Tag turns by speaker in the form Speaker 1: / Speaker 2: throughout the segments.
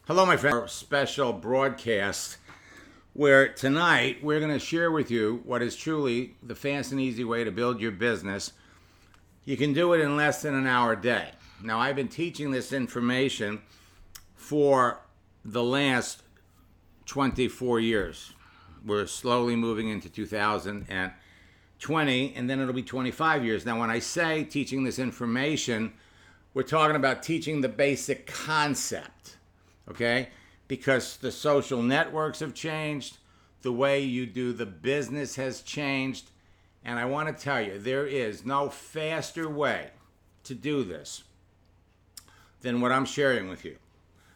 Speaker 1: Hello, my friend. Our special broadcast where tonight we're going to share with you what is truly the fast and easy way to build your business. You can do it in less than an hour a day. Now, I've been teaching this information for the last 24 years. We're slowly moving into 2020, and then it'll be 25 years. Now, when I say teaching this information, we're talking about teaching the basic concept. Okay? Because the social networks have changed, the way you do the business has changed, and I want to tell you, there is no faster way to do this than what I'm sharing with you.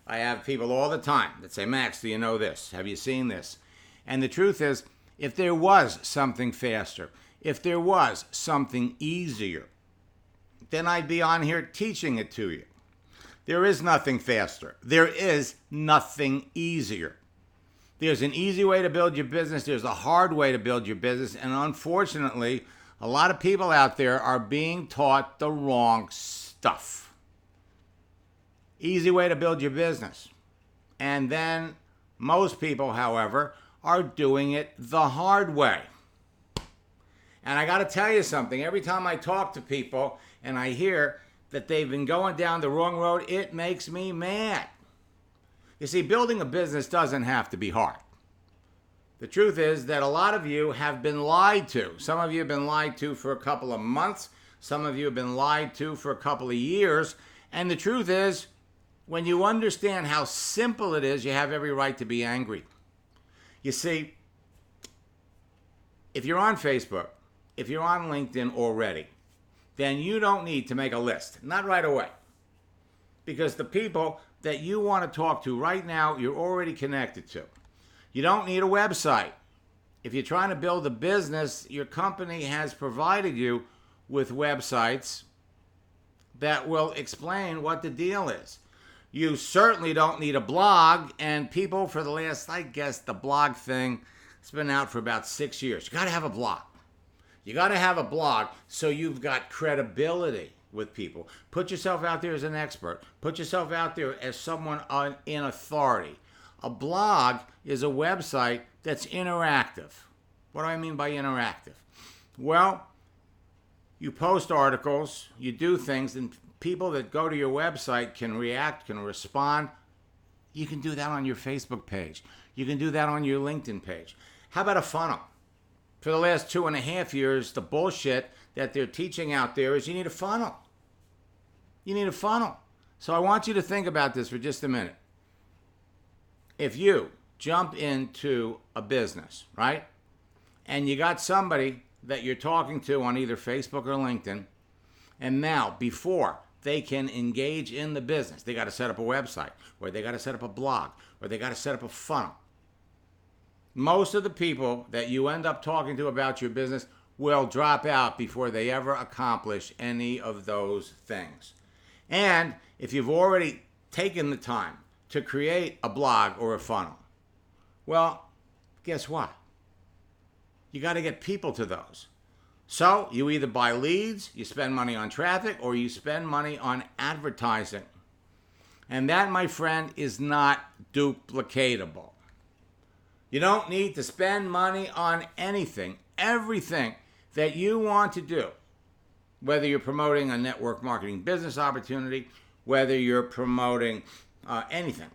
Speaker 1: I have people all the time that say, Max, do you know this? Have you seen this? And the truth is, if there was something faster, if there was something easier, then I'd be on here teaching it to you. There is nothing faster. There is nothing easier. There's an easy way to build your business. There's a hard way to build your business. And unfortunately, a lot of people out there are being taught the wrong stuff. Easy way to build your business. And then most people, however, are doing it the hard way. And I got to tell you something. Every time I talk to people and I hear that they've been going down the wrong road, it makes me mad. You see, building a business doesn't have to be hard. The truth is that a lot of you have been lied to. Some of you have been lied to for a couple of months. Some of you have been lied to for a couple of years. And the truth is, when you understand how simple it is, you have every right to be angry. You see, if you're on Facebook, if you're on LinkedIn already, then you don't need to make a list. Not right away. Because the people that you want to talk to right now, you're already connected to. You don't need a website. If you're trying to build a business, your company has provided you with websites that will explain what the deal is. You certainly don't need a blog, and people for the last, I guess, the blog thing, it's been out for about 6 years. You got to have a blog. You got to have a blog so you've got credibility with people. Put yourself out there as an expert. Put yourself out there as someone in authority. A blog is a website that's interactive. What do I mean by interactive? Well, you post articles, you do things, and people that go to your website can react, can respond. You can do that on your Facebook page. You can do that on your LinkedIn page. How about a funnel? For the last 2.5 years, the bullshit that they're teaching out there is you need a funnel. You need a funnel. So I want you to think about this for just a minute. If you jump into a business, right, and you got somebody that you're talking to on either Facebook or LinkedIn, and now before they can engage in the business, they got to set up a website, or they got to set up a blog, or they got to set up a funnel. Most of the people that you end up talking to about your business will drop out before they ever accomplish any of those things. And if you've already taken the time to create a blog or a funnel, well, guess what? You got to get people to those. So you either buy leads, you spend money on traffic, or you spend money on advertising. And that, my friend, is not duplicatable. You don't need to spend money on anything. Everything that you want to do, whether you're promoting a network marketing business opportunity, whether you're promoting anything,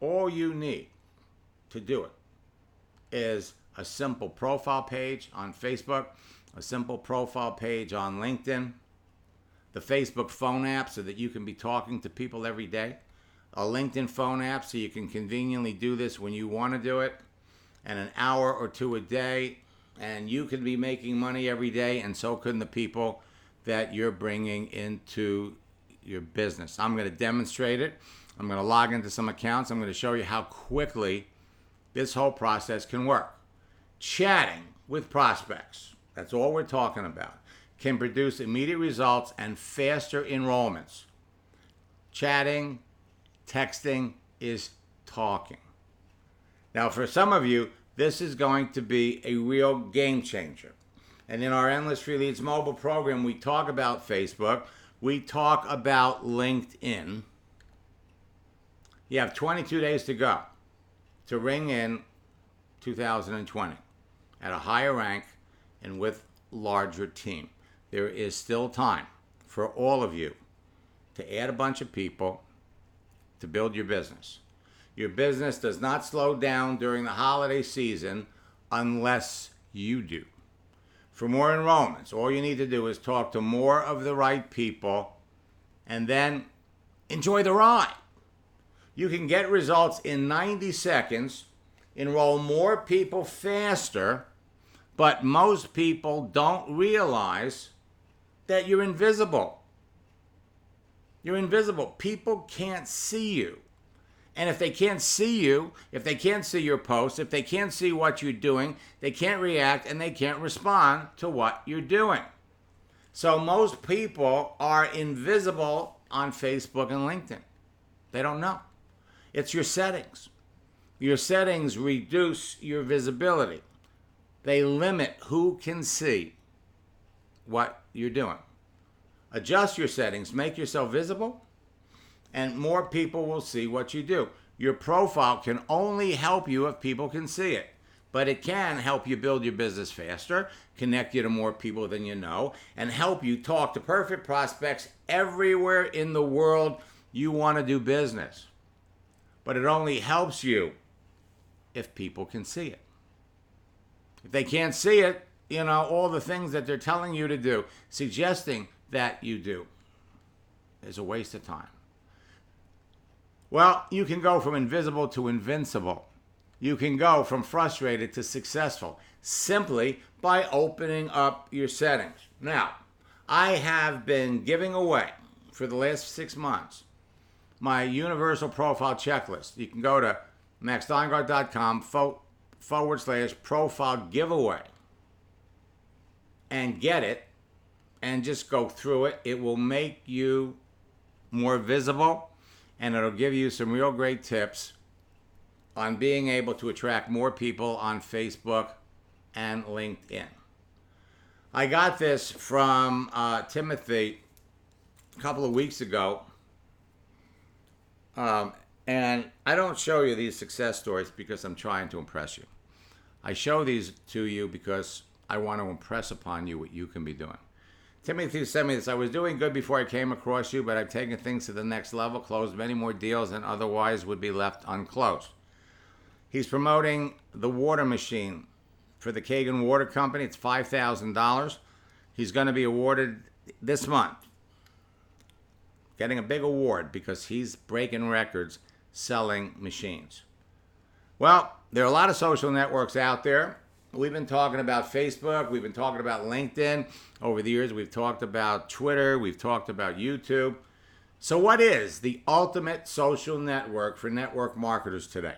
Speaker 1: all you need to do it is a simple profile page on Facebook, a simple profile page on LinkedIn, the Facebook phone app so that you can be talking to people every day, a LinkedIn phone app so you can conveniently do this when you want to do it, and an hour or two a day, and you can be making money every day, and so can the people that you're bringing into your business. I'm going to demonstrate it. I'm going to log into some accounts. I'm going to show you how quickly this whole process can work. Chatting with prospects, that's all we're talking about, can produce immediate results and faster enrollments. Chatting, texting is talking. Now, for some of you, this is going to be a real game changer. And in our Endless Free Leads mobile program, we talk about Facebook, we talk about LinkedIn, You have 22 days to go to ring in 2020 at a higher rank and with larger team. There is still time for all of you to add a bunch of people to build your business. Your business does not slow down during the holiday season unless you do. For more enrollments, all you need to do is talk to more of the right people and then enjoy the ride. You can get results in 90 seconds, enroll more people faster, but most people don't realize that you're invisible. You're invisible. People can't see you. And if they can't see you, if they can't see your posts, if they can't see what you're doing, they can't react and they can't respond to what you're doing. So most people are invisible on Facebook and LinkedIn. They don't know. It's your settings. Your settings reduce your visibility. They limit who can see what you're doing. Adjust your settings, make yourself visible, and more people will see what you do. Your profile can only help you if people can see it, but it can help you build your business faster, connect you to more people than you know, and help you talk to perfect prospects everywhere in the world you want to do business. But it only helps you if people can see it. If they can't see it, all the things that they're telling you to do, suggesting that you do, is a waste of time. Well, you can go from invisible to invincible. You can go from frustrated to successful simply by opening up your settings. Now, I have been giving away for the last 6 months my universal profile checklist. You can go to maxsteingart.com/profile giveaway and get it and just go through it. It will make you more visible, and it'll give you some real great tips on being able to attract more people on Facebook and LinkedIn. I got this from Timothy a couple of weeks ago, and I don't show you these success stories because I'm trying to impress you. I show these to you because I want to impress upon you what you can be doing. Timothy sent me this. I was doing good before I came across you, but I've taken things to the next level, closed many more deals than otherwise would be left unclosed. He's promoting the water machine for the Kagan Water Company. It's $5,000. He's going to be awarded this month, getting a big award because he's breaking records selling machines. Well, there are a lot of social networks out there. We've been talking about Facebook. We've been talking about LinkedIn. Over the years, we've talked about Twitter. We've talked about YouTube. So what is the ultimate social network for network marketers today?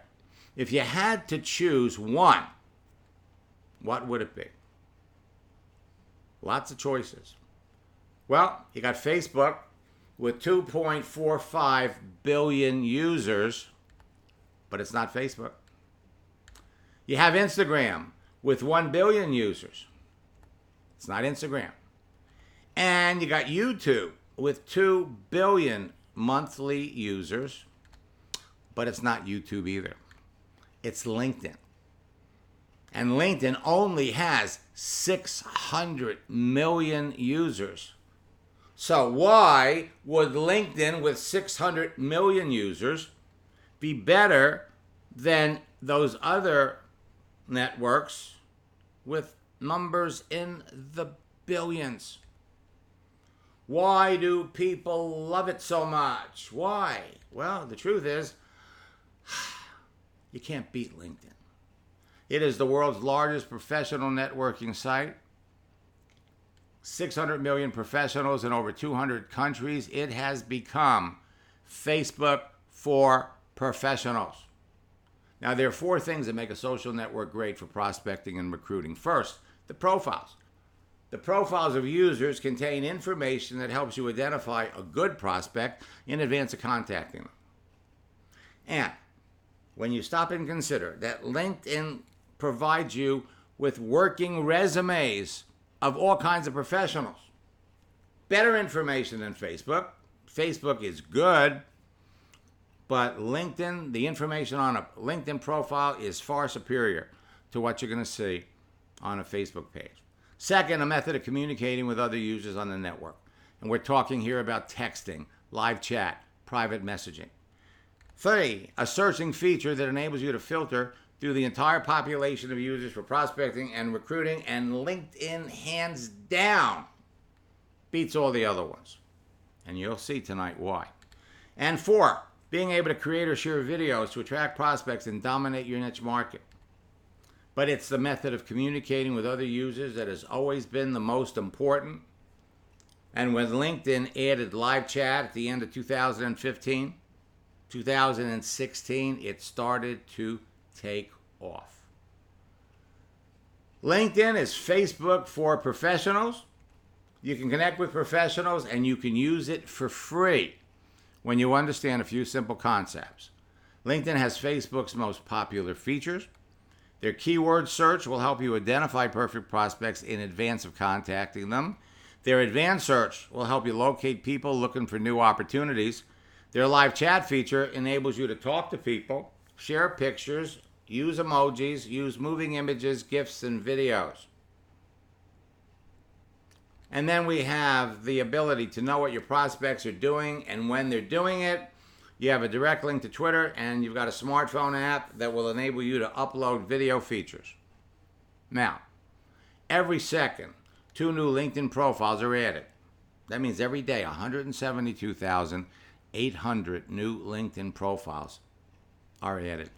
Speaker 1: If you had to choose one, what would it be? Lots of choices. Well, you got Facebook with 2.45 billion users, but it's not Facebook. You have Instagram with 1 billion users. It's not Instagram. And you got YouTube with 2 billion monthly users, but it's not YouTube either. It's LinkedIn. And LinkedIn only has 600 million users. So why would LinkedIn with 600 million users be better than those other networks with numbers in the billions? Why do people love it so much? Why? Well, the truth is, you can't beat LinkedIn. It is the world's largest professional networking site. 600 million professionals in over 200 countries. It has become Facebook for professionals. Now, there are 4 things that make a social network great for prospecting and recruiting. First, the profiles. The profiles of users contain information that helps you identify a good prospect in advance of contacting them. And when you stop and consider that LinkedIn provides you with working resumes of all kinds of professionals, better information than Facebook. Facebook is good, But LinkedIn, the information on a LinkedIn profile is far superior to what you're going to see on a Facebook page. Second, a method of communicating with other users on the network. And we're talking here about texting, live chat, private messaging. 3, a searching feature that enables you to filter through the entire population of users for prospecting and recruiting, and LinkedIn, hands down, beats all the other ones. And you'll see tonight why. And 4, being able to create or share videos to attract prospects and dominate your niche market. But it's the method of communicating with other users that has always been the most important. And when LinkedIn added live chat at the end of 2015, 2016, it started to take off. LinkedIn is Facebook for professionals. You can connect with professionals and you can use it for free when you understand a few simple concepts. LinkedIn has Facebook's most popular features. Their keyword search will help you identify perfect prospects in advance of contacting them. Their advanced search will help you locate people looking for new opportunities. Their live chat feature enables you to talk to people, share pictures, use emojis, use moving images, GIFs, and videos. And then we have the ability to know what your prospects are doing and when they're doing it. You have a direct link to Twitter, and you've got a smartphone app that will enable you to upload video features. Now, every second, 2 new LinkedIn profiles are added. That means every day, 172,800 new LinkedIn profiles are added.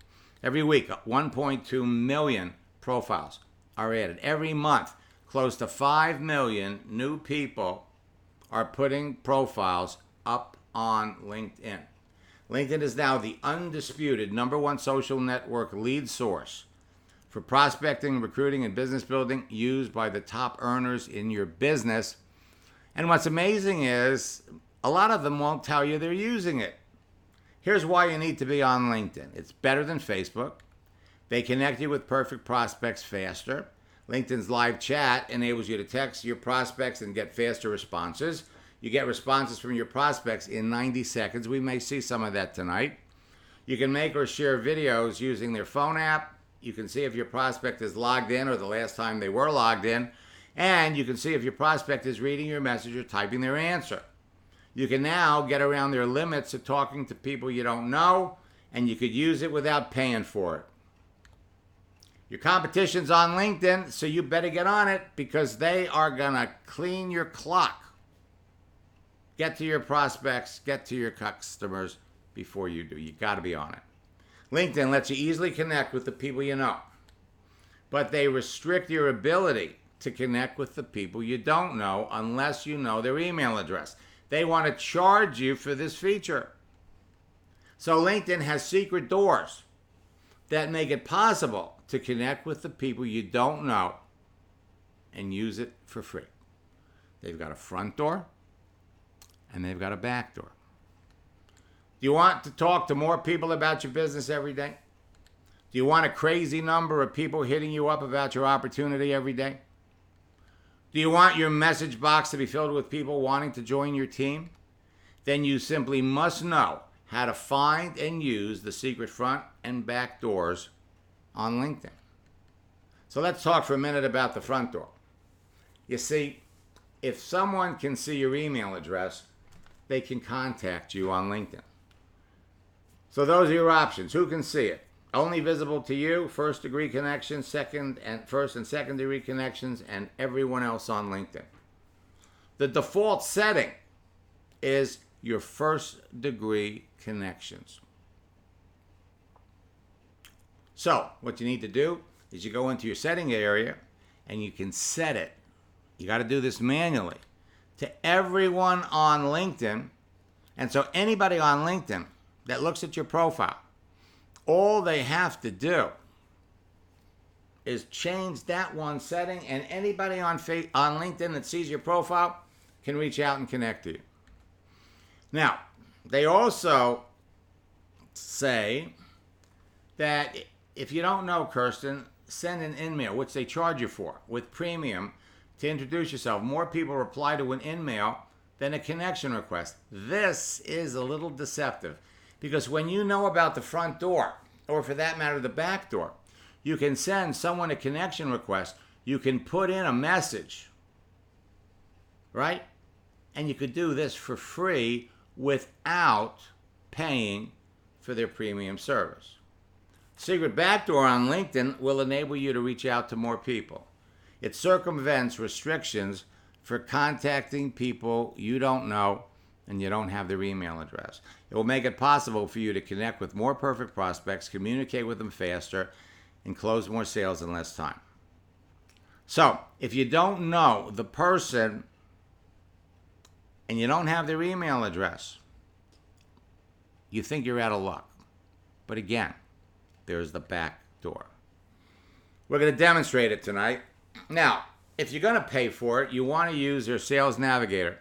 Speaker 1: Every week, 1.2 million profiles are added. Every month, close to 5 million new people are putting profiles up on LinkedIn. LinkedIn is now the undisputed #1 social network lead source for prospecting, recruiting, and business building, used by the top earners in your business. And what's amazing is a lot of them won't tell you they're using it. Here's why you need to be on LinkedIn. It's better than Facebook. They connect you with perfect prospects faster. LinkedIn's live chat enables you to text your prospects and get faster responses. You get responses from your prospects in 90 seconds. We may see some of that tonight. You can make or share videos using their phone app. You can see if your prospect is logged in or the last time they were logged in. And you can see if your prospect is reading your message or typing their answer. You can now get around their limits of talking to people you don't know, and you could use it without paying for it. Your competition's on LinkedIn, so you better get on it because they are going to clean your clock. Get to your prospects, get to your customers before you do. You got to be on it. LinkedIn lets you easily connect with the people you know, but they restrict your ability to connect with the people you don't know unless you know their email address. They want to charge you for this feature. So LinkedIn has secret doors that make it possible to connect with the people you don't know and use it for free. They've got a front door and they've got a back door. Do you want to talk to more people about your business every day? Do you want a crazy number of people hitting you up about your opportunity every day? Do you want your message box to be filled with people wanting to join your team? Then you simply must know how to find and use the secret front and back doors on LinkedIn. So let's talk for a minute about the front door. You see, if someone can see your email address, they can contact you on LinkedIn. So those are your options. Who can see it? Only visible to you, first degree connections, first and second degree connections, and everyone else on LinkedIn. The default setting is your first degree connections. So what you need to do is you go into your setting area and you can set it. You got to do this manually to everyone on LinkedIn. And so anybody on LinkedIn that looks at your profile, all they have to do is change that one setting, and anybody on LinkedIn that sees your profile can reach out and connect to you. Now, they also say that if you don't know Kirsten, send an in-mail, which they charge you for, with premium to introduce yourself. More people reply to an in-mail than a connection request. This is a little deceptive. Because when you know about the front door, or for that matter, the back door, you can send someone a connection request. You can put in a message, right? And you could do this for free without paying for their premium service. Secret Backdoor on LinkedIn will enable you to reach out to more people. It circumvents restrictions for contacting people you don't know and you don't have their email address. It will make it possible for you to connect with more perfect prospects, communicate with them faster, and close more sales in less time. So, if you don't know the person and you don't have their email address, you think you're out of luck. But again, there's the back door. We're going to demonstrate it tonight. Now, if you're going to pay for it, you want to use their Sales Navigator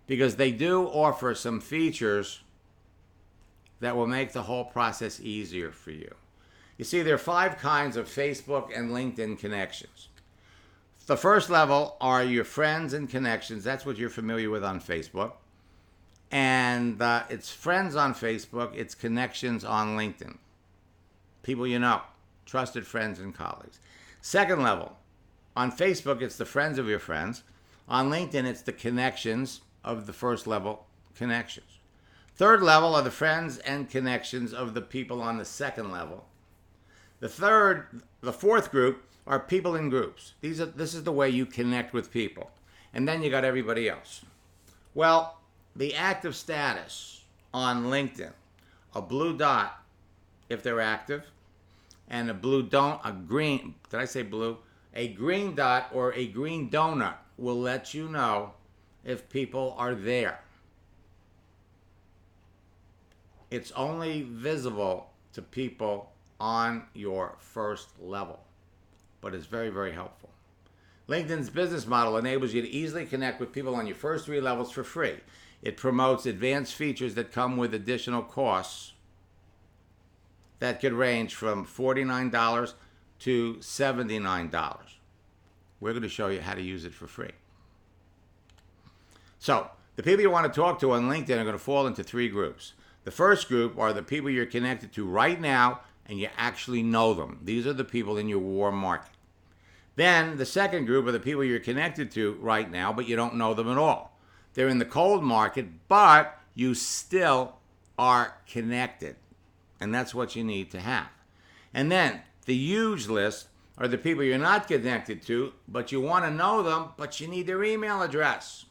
Speaker 1: because they do offer some features that will make the whole process easier for you. You see, there are 5 kinds of Facebook and LinkedIn connections. The first level are your friends and connections. That's what you're familiar with on Facebook. And it's friends on Facebook. It's connections on LinkedIn. People you know, trusted friends and colleagues. Second level, on Facebook, it's the friends of your friends. On LinkedIn, it's the connections of the first level connections. Third level are the friends and connections of the people on the second level. The fourth group are people in groups. This is the way you connect with people. And then you got everybody else. Well, the active status on LinkedIn, a blue dot if they're active, and a green dot or a green donut will let you know if people are there. It's only visible to people on your first level, but it's very, very helpful. LinkedIn's business model enables you to easily connect with people on your first 3 levels for free. It promotes advanced features that come with additional costs that could range from $49 to $79. We're going to show you how to use it for free. So, the people you want to talk to on LinkedIn are going to fall into 3 groups. The first group are the people you're connected to right now and you actually know them. These are the people in your warm market. Then the second group are the people you're connected to right now, but you don't know them at all. They're in the cold market, but you still are connected. And that's what you need to have. And then the huge list are the people you're not connected to, but you want to know them, but you need their email address.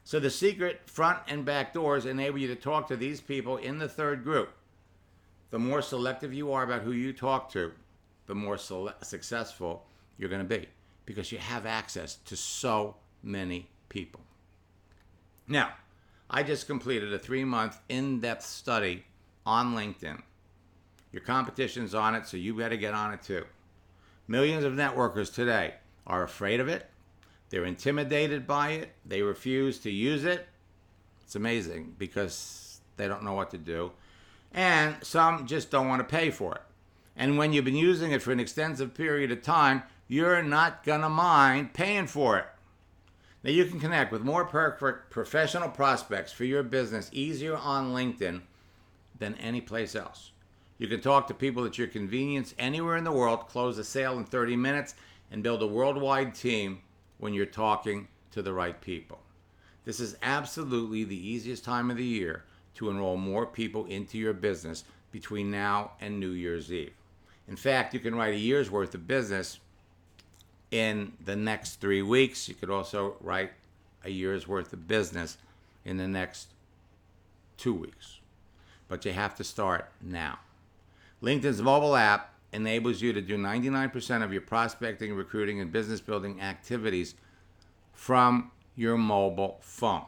Speaker 1: So the secret front and back doors enable you to talk to these people in the third group. The more selective you are about who you talk to, the more successful you're going to be because you have access to so many people. Now, I just completed a 3-month in-depth study on LinkedIn. Your competition's on it, so you better get on it too. Millions of networkers today are afraid of it. They're intimidated by it. They refuse to use it. It's amazing because they don't know what to do. And some just don't want to pay for it. And when you've been using it for an extensive period of time, you're not going to mind paying for it. Now, you can connect with more perfect professional prospects for your business easier on LinkedIn than any place else. You can talk to people at your convenience anywhere in the world, close a sale in 30 minutes, and build a worldwide team when you're talking to the right people. This is absolutely the easiest time of the year to enroll more people into your business between now and New Year's Eve. In fact, you can write a year's worth of business in the next 3 weeks. You could also write a year's worth of business in the next 2 weeks. But you have to start now. LinkedIn's mobile app enables you to do 99% of your prospecting, recruiting, and business building activities from your mobile phone.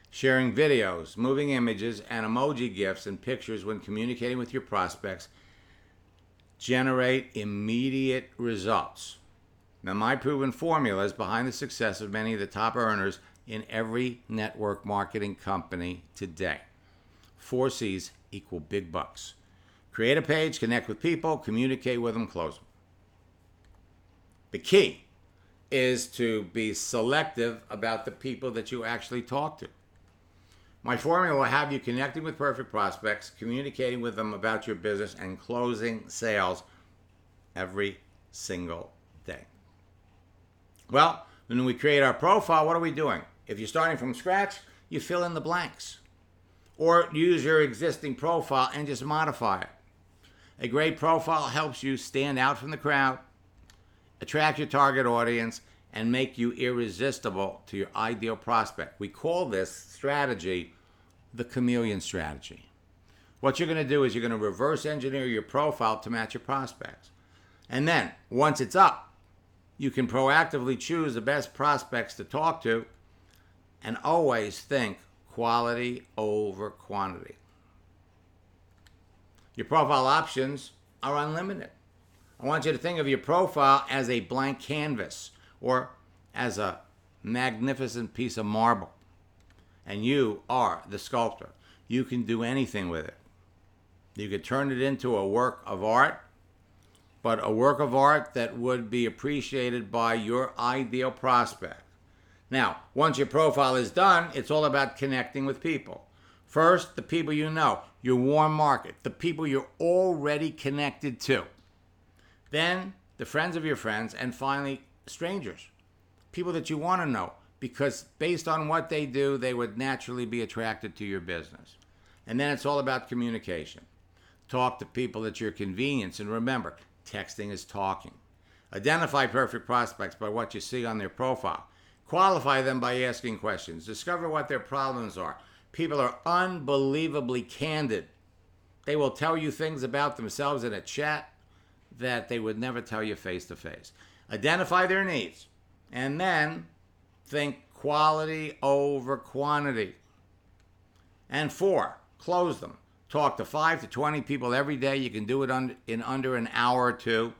Speaker 1: Sharing videos, moving images, and emoji GIFs and pictures when communicating with your prospects generate immediate results. Now, my proven formula is behind the success of many of the top earners in every network marketing company today. 4 C's equal big bucks. Create a page, connect with people, communicate with them, close them. The key is to be selective about the people that you actually talk to. My formula will have you connecting with perfect prospects, communicating with them about your business, and closing sales every single day. Well, when we create our profile, what are we doing? If you're starting from scratch, you fill in the blanks. Or use your existing profile and just modify it. A great profile helps you stand out from the crowd, attract your target audience, and make you irresistible to your ideal prospect. We call this strategy the chameleon strategy. What you're going to do is you're going to reverse engineer your profile to match your prospects. And then, once it's up, you can proactively choose the best prospects to talk to and always think quality over quantity. Your profile options are unlimited. I want you to think of your profile as a blank canvas or as a magnificent piece of marble. And you are the sculptor. You can do anything with it. You could turn it into a work of art, but a work of art that would be appreciated by your ideal prospect. Now, once your profile is done, it's all about connecting with people. First, the people you know, your warm market, the people you're already connected to. Then, the friends of your friends, and finally, strangers, people that you want to know, because based on what they do, they would naturally be attracted to your business. And then it's all about communication. Talk to people at your convenience, and remember, texting is talking. Identify perfect prospects by what you see on their profile. Qualify them by asking questions. Discover what their problems are. People are unbelievably candid. They will tell you things about themselves in a chat that they would never tell you face to face. Identify their needs. And then think quality over quantity. And 4, close them. Talk to 5 to 20 people every day. You can do it in under an hour or 2.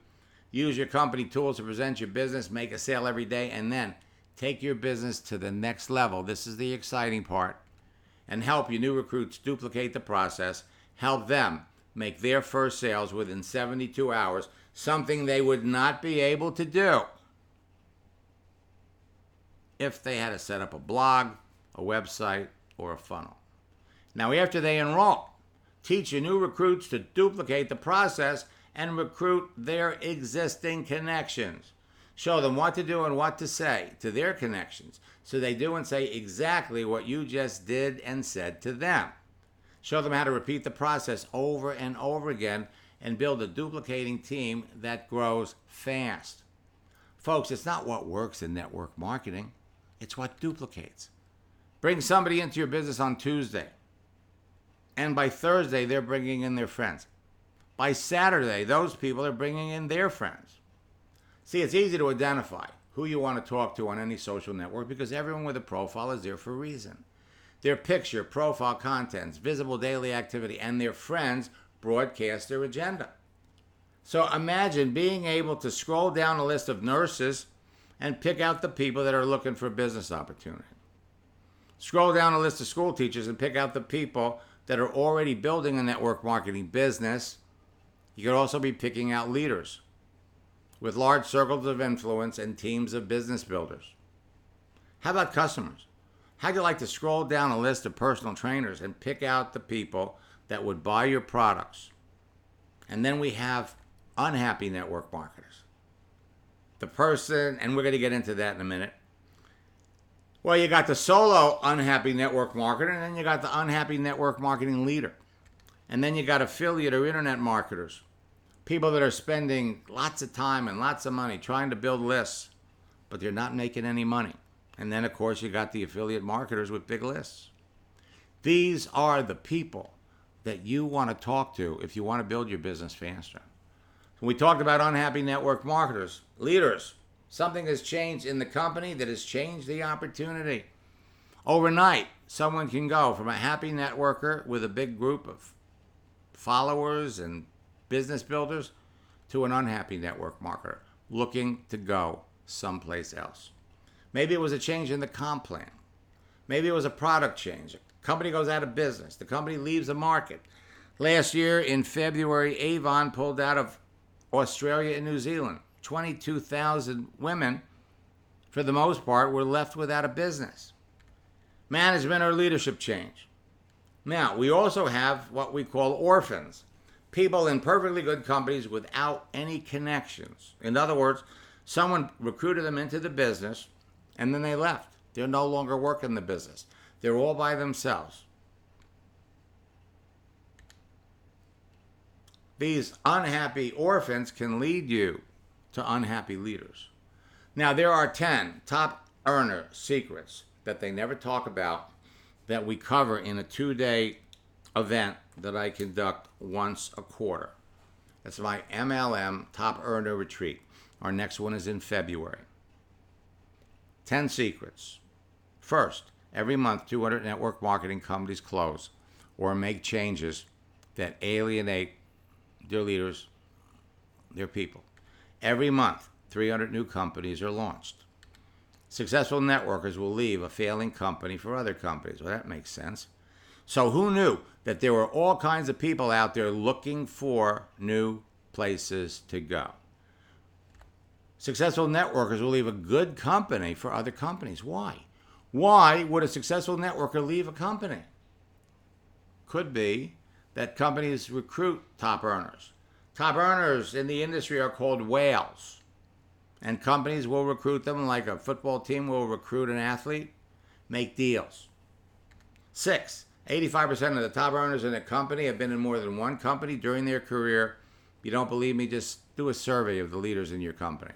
Speaker 1: Use your company tools to present your business. Make a sale every day. And then take your business to the next level. This is the exciting part. And help your new recruits duplicate the process. Help them make their first sales within 72 hours, something they would not be able to do if they had to set up a blog, a website, or a funnel. Now, after they enroll, teach your new recruits to duplicate the process and recruit their existing connections. Show them what to do and what to say to their connections so they do and say exactly what you just did and said to them. Show them how to repeat the process over and over again and build a duplicating team that grows fast. Folks, it's not what works in network marketing. It's what duplicates. Bring somebody into your business on Tuesday, and by Thursday, they're bringing in their friends. By Saturday, those people are bringing in their friends. See, it's easy to identify who you want to talk to on any social network because everyone with a profile is there for a reason. Their picture, profile contents, visible daily activity, and their friends broadcast their agenda. So imagine being able to scroll down a list of nurses and pick out the people that are looking for a business opportunity. Scroll down a list of school teachers and pick out the people that are already building a network marketing business. You could also be picking out leaders with large circles of influence and teams of business builders. How about customers? How'd you like to scroll down a list of personal trainers and pick out the people that would buy your products? And then we have unhappy network marketers. The person, and we're going to get into that in a minute. Well, you got the solo unhappy network marketer, and then you got the unhappy network marketing leader. And then you got affiliate or internet marketers. People that are spending lots of time and lots of money trying to build lists, but they're not making any money. And then, of course, you got the affiliate marketers with big lists. These are the people that you want to talk to if you want to build your business faster. So we talked about unhappy network marketers, leaders. Something has changed in the company that has changed the opportunity. Overnight, someone can go from a happy networker with a big group of followers and business builders to an unhappy network marketer looking to go someplace else. Maybe it was a change in the comp plan. Maybe it was a product change. A company goes out of business. The company leaves the market. Last year in February, Avon pulled out of Australia and New Zealand. 22,000 women, for the most part, were left without a business. Management or leadership change. Now, we also have what we call orphans, people in perfectly good companies without any connections. In other words, someone recruited them into the business and then they left. They're no longer working the business. They're all by themselves. These unhappy orphans can lead you to unhappy leaders. Now, there are 10 top earner secrets that they never talk about that we cover in a 2-day event that I conduct once a quarter. That's my MLM Top Earner Retreat. Our next one is in February. 10 secrets. First, every month 200 network marketing companies close or make changes that alienate their leaders, their people. Every month, 300 new companies are launched. Successful networkers will leave a failing company for other companies. Well, that makes sense. So who knew that there were all kinds of people out there looking for new places to go? Successful networkers will leave a good company for other companies. Why? Why would a successful networker leave a company? Could be that companies recruit top earners. Top earners in the industry are called whales. And companies will recruit them like a football team will recruit an athlete. Make deals. 6, 85% of the top earners in a company have been in more than one company during their career. If you don't believe me, just do a survey of the leaders in your company.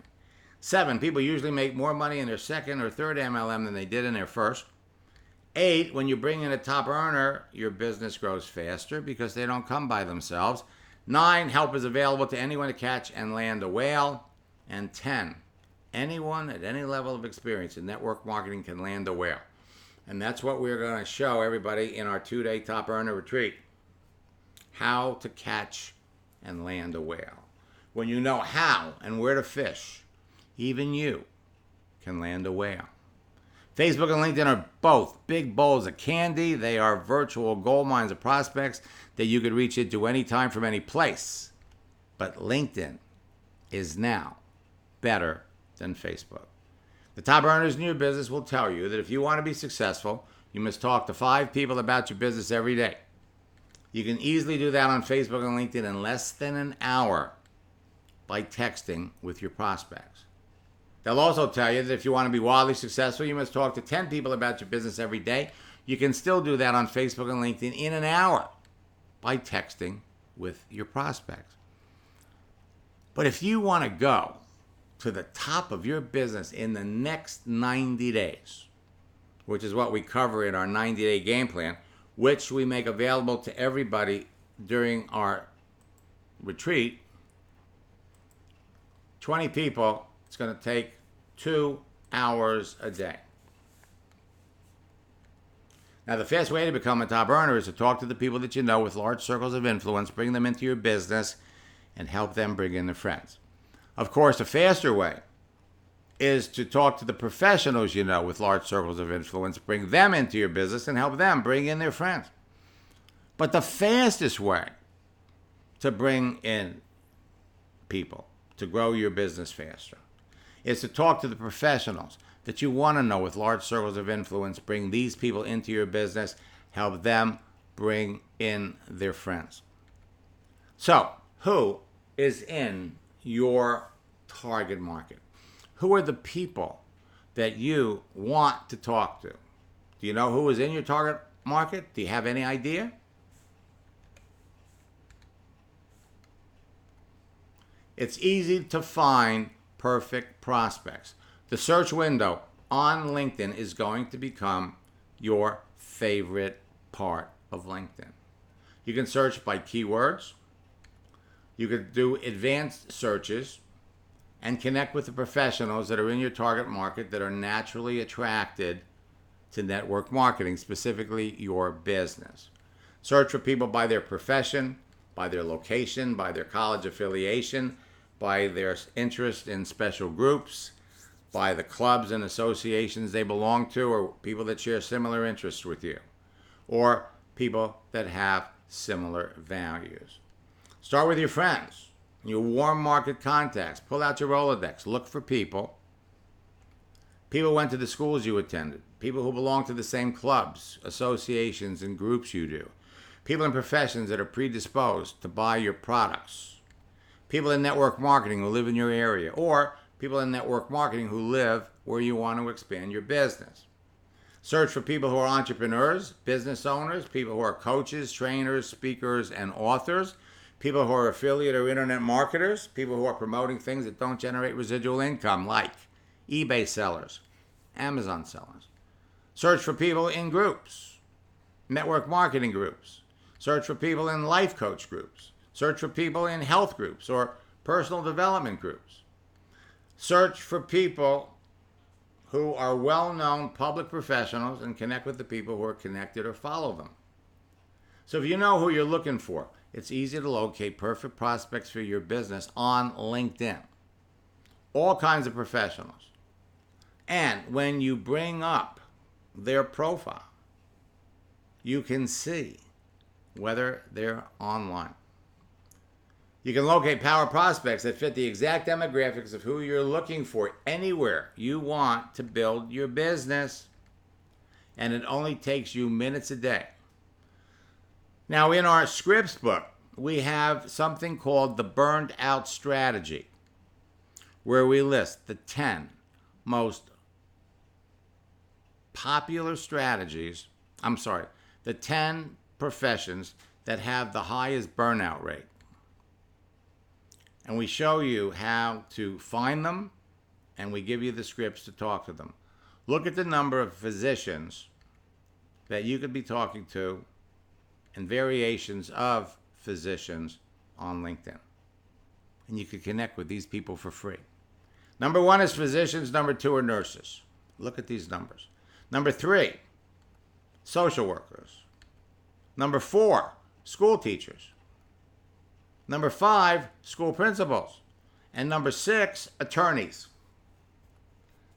Speaker 1: 7, people usually make more money in their second or third MLM than they did in their first. 8, when you bring in a top earner, your business grows faster because they don't come by themselves. 9, help is available to anyone to catch and land a whale. And 10, anyone at any level of experience in network marketing can land a whale. And that's what we're going to show everybody in our 2-day Top Earner Retreat. How to catch and land a whale. When you know how and where to fish, even you can land a whale. Facebook and LinkedIn are both big bowls of candy. They are virtual gold mines of prospects that you could reach into any time from any place. But LinkedIn is now better than Facebook. The top earners in your business will tell you that if you want to be successful, you must talk to 5 people about your business every day. You can easily do that on Facebook and LinkedIn in less than an hour by texting with your prospects. They'll also tell you that if you want to be wildly successful, you must talk to 10 people about your business every day. You can still do that on Facebook and LinkedIn in an hour by texting with your prospects. But if you want to go to the top of your business in the next 90 days, which is what we cover in our 90-day game plan, which we make available to everybody during our retreat, 20 people, it's going to take 2 hours a day. Now, the fast way to become a top earner is to talk to the people that you know with large circles of influence, bring them into your business, and help them bring in their friends. Of course, a faster way is to talk to the professionals you know with large circles of influence, bring them into your business, and help them bring in their friends. But the fastest way to bring in people, to grow your business faster, is to talk to the professionals that you want to know with large circles of influence, bring these people into your business, help them bring in their friends. So, who is in your target market? Who are the people that you want to talk to? Do you know who is in your target market? Do you have any idea? It's easy to find perfect prospects. The search window on LinkedIn is going to become your favorite part of LinkedIn. You can search by keywords. You could do advanced searches and connect with the professionals that are in your target market that are naturally attracted to network marketing, specifically your business. Search for people by their profession, by their location, by their college affiliation, by their interest in special groups, by the clubs and associations they belong to, or people that share similar interests with you, or people that have similar values. Start with your friends, your warm market contacts. Pull out your Rolodex. Look for people. People who went to the schools you attended. People who belong to the same clubs, associations, and groups you do. people in professions that are predisposed to buy your products, people in network marketing who live in your area, or people in network marketing who live where you want to expand your business. Search for people who are entrepreneurs, business owners, people who are coaches, trainers, speakers, and authors, people who are affiliate or internet marketers, people who are promoting things that don't generate residual income, like eBay sellers, Amazon sellers. Search for people in groups, network marketing groups. Search for people in life coach groups. Search for people in health groups or personal development groups. Search for people who are well-known public professionals and connect with the people who are connected or follow them. So if you know who you're looking for, it's easy to locate perfect prospects for your business on LinkedIn. All kinds of professionals. And when you bring up their profile, you can see whether they're online. You can locate power prospects that fit the exact demographics of who you're looking for anywhere you want to build your business. And it only takes you minutes a day. Now, in our scripts book, we have something called the Burned Out Strategy, where we list the 10 most popular strategies, the 10 professions that have the highest burnout rate. And we show you how to find them, and we give you the scripts to talk to them. Look at the number of physicians that you could be talking to and variations of physicians on LinkedIn. And you can connect with these people for free. Number 1 is physicians. Number 2 are nurses. Look at these numbers. Number 3, social workers. Number 4, school teachers. Number 5, school principals. And number 6, attorneys.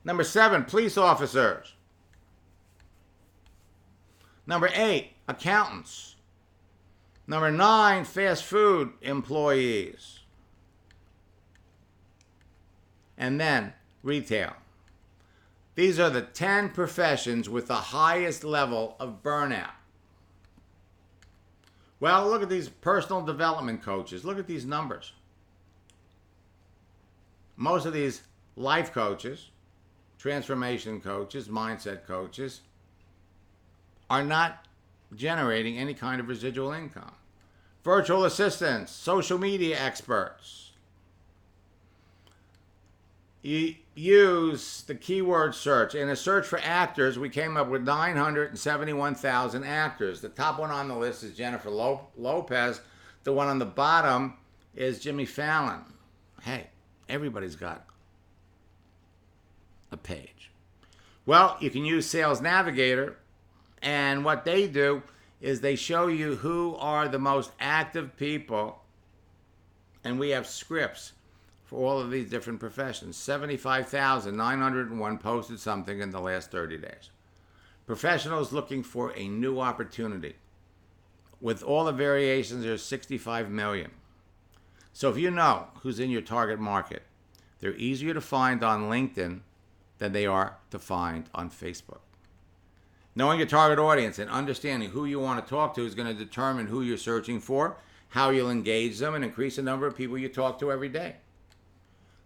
Speaker 1: Number 7, police officers. Number 8, accountants. Number 9, fast food employees. And then retail. These are the 10 professions with the highest level of burnout. Well, look at these personal development coaches. Look at these numbers. Most of these life coaches, transformation coaches, mindset coaches, are not generating any kind of residual income. Virtual assistants, social media experts. You use the keyword search. In a search for actors, we came up with 971,000 actors. The top one on the list is Jennifer Lopez. The one on the bottom is Jimmy Fallon. Hey, everybody's got a page. Well, you can use Sales Navigator, and what they do is they show you who are the most active people, and we have scripts for all of these different professions. 75,901 posted something in the last 30 days. Professionals looking for a new opportunity. With all the variations, there's 65 million. So if you know who's in your target market, they're easier to find on LinkedIn than they are to find on Facebook. Knowing your target audience and understanding who you want to talk to is going to determine who you're searching for, how you'll engage them, and increase the number of people you talk to every day.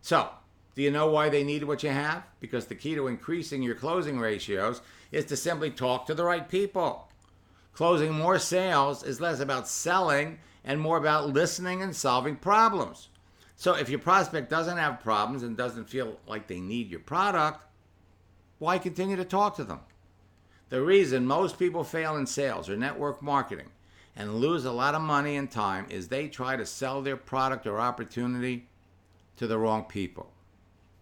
Speaker 1: So, do you know why they need what you have? Because the key to increasing your closing ratios is to simply talk to the right people. Closing more sales is less about selling and more about listening and solving problems. So if your prospect doesn't have problems and doesn't feel like they need your product, why continue to talk to them? The reason most people fail in sales or network marketing and lose a lot of money and time is they try to sell their product or opportunity to the wrong people.